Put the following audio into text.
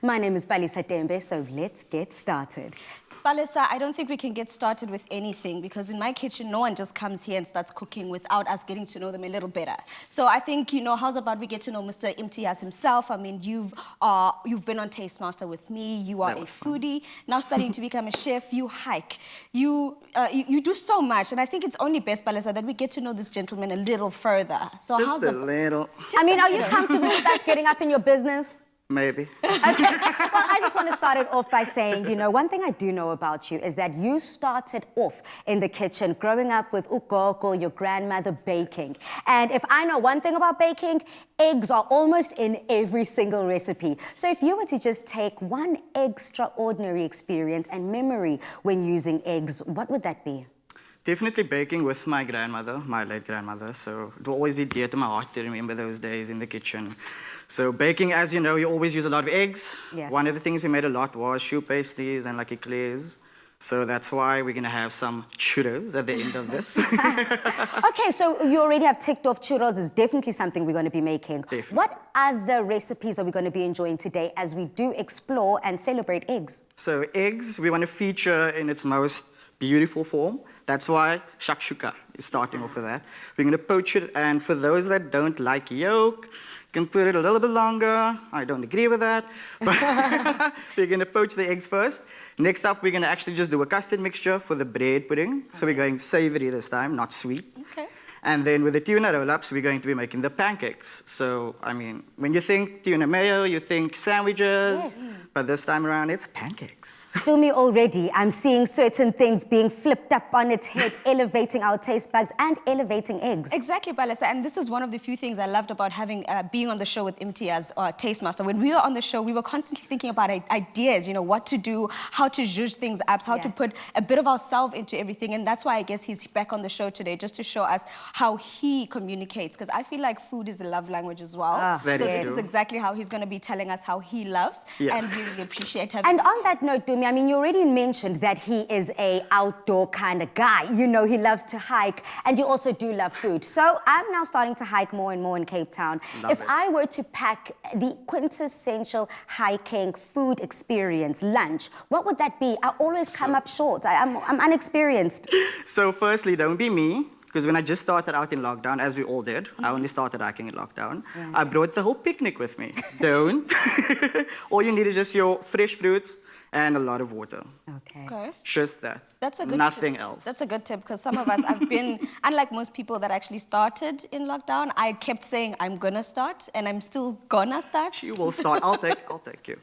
My name is Palisa Tembe, so let's get started. Palisa, I don't think we can get started with anything because in my kitchen, no one just comes here and starts cooking without us getting to know them a little better. So I think, how's about we get to know Mr. Imtiyaaz himself? I mean, you've been on Tastemaster with me. You are a foodie, now studying to become a chef. You hike. You do so much. And I think it's only best, Palisa, that we get to know this gentleman a little further. So Just a little. I mean, are you comfortable with us getting up in your business? Maybe. Okay. Well, I just want to start it off by saying, one thing I do know about you is that you started off in the kitchen, growing up with ugogo, your grandmother, baking. And if I know one thing about baking, eggs are almost in every single recipe. So if you were to just take one extraordinary experience and memory when using eggs, what would that be? Definitely baking with my grandmother, my late grandmother. So it will always be dear to my heart to remember those days in the kitchen. So baking, as you know, you always use a lot of eggs. Yeah. One of the things we made a lot was choux pastries and like eclairs. So that's why we're going to have some churros at the end of this. Okay, so you already have ticked off churros is definitely something we're going to be making. Definitely. What other recipes are we going to be enjoying today as we do explore and celebrate eggs? So eggs, we want to feature in its most beautiful form. That's why shakshuka is starting off with that. We're going to poach it, and for those that don't like yolk, you can put it a little bit longer. I don't agree with that. But we're going to poach the eggs first. Next up, we're going to actually just do a custard mixture for the bread pudding. So we're going savory this time, not sweet. Okay. And then with the tuna roll-ups, we're going to be making the pancakes. So, I mean, when you think tuna mayo, you think sandwiches. Yes. But this time around, it's pancakes. To me already, I'm seeing certain things being flipped up on its head, elevating our taste buds and elevating eggs. Exactly, Palisa. And this is one of the few things I loved about having being on the show with Imtiyaaz, Tastemaster. When we were on the show, we were constantly thinking about ideas, what to do, how to zhuzh things up, how to put a bit of ourselves into everything. And that's why I guess he's back on the show today, just to show us how he communicates. Because I feel like food is a love language as well. So this is exactly how he's going to be telling us how he loves. Yeah. And we really appreciate him. And on that note, Dumi, I mean, you already mentioned that he is a outdoor kind of guy. He loves to hike, and you also do love food. So I'm now starting to hike more and more in Cape Town. If I were to pack the quintessential hiking food experience, lunch, what would that be? I always come up short. I'm unexperienced. So firstly, don't be me. Because when I just started out in lockdown, as we all did, I only started hiking in lockdown. Yeah. I brought the whole picnic with me. Don't. All you need is just your fresh fruits and a lot of water. Okay. Just that. That's a good Nothing tip. else. That's a good tip because some of us have been, unlike most people that actually started in lockdown, I kept saying I'm gonna start and I'm still gonna start. You will start. I'll take you.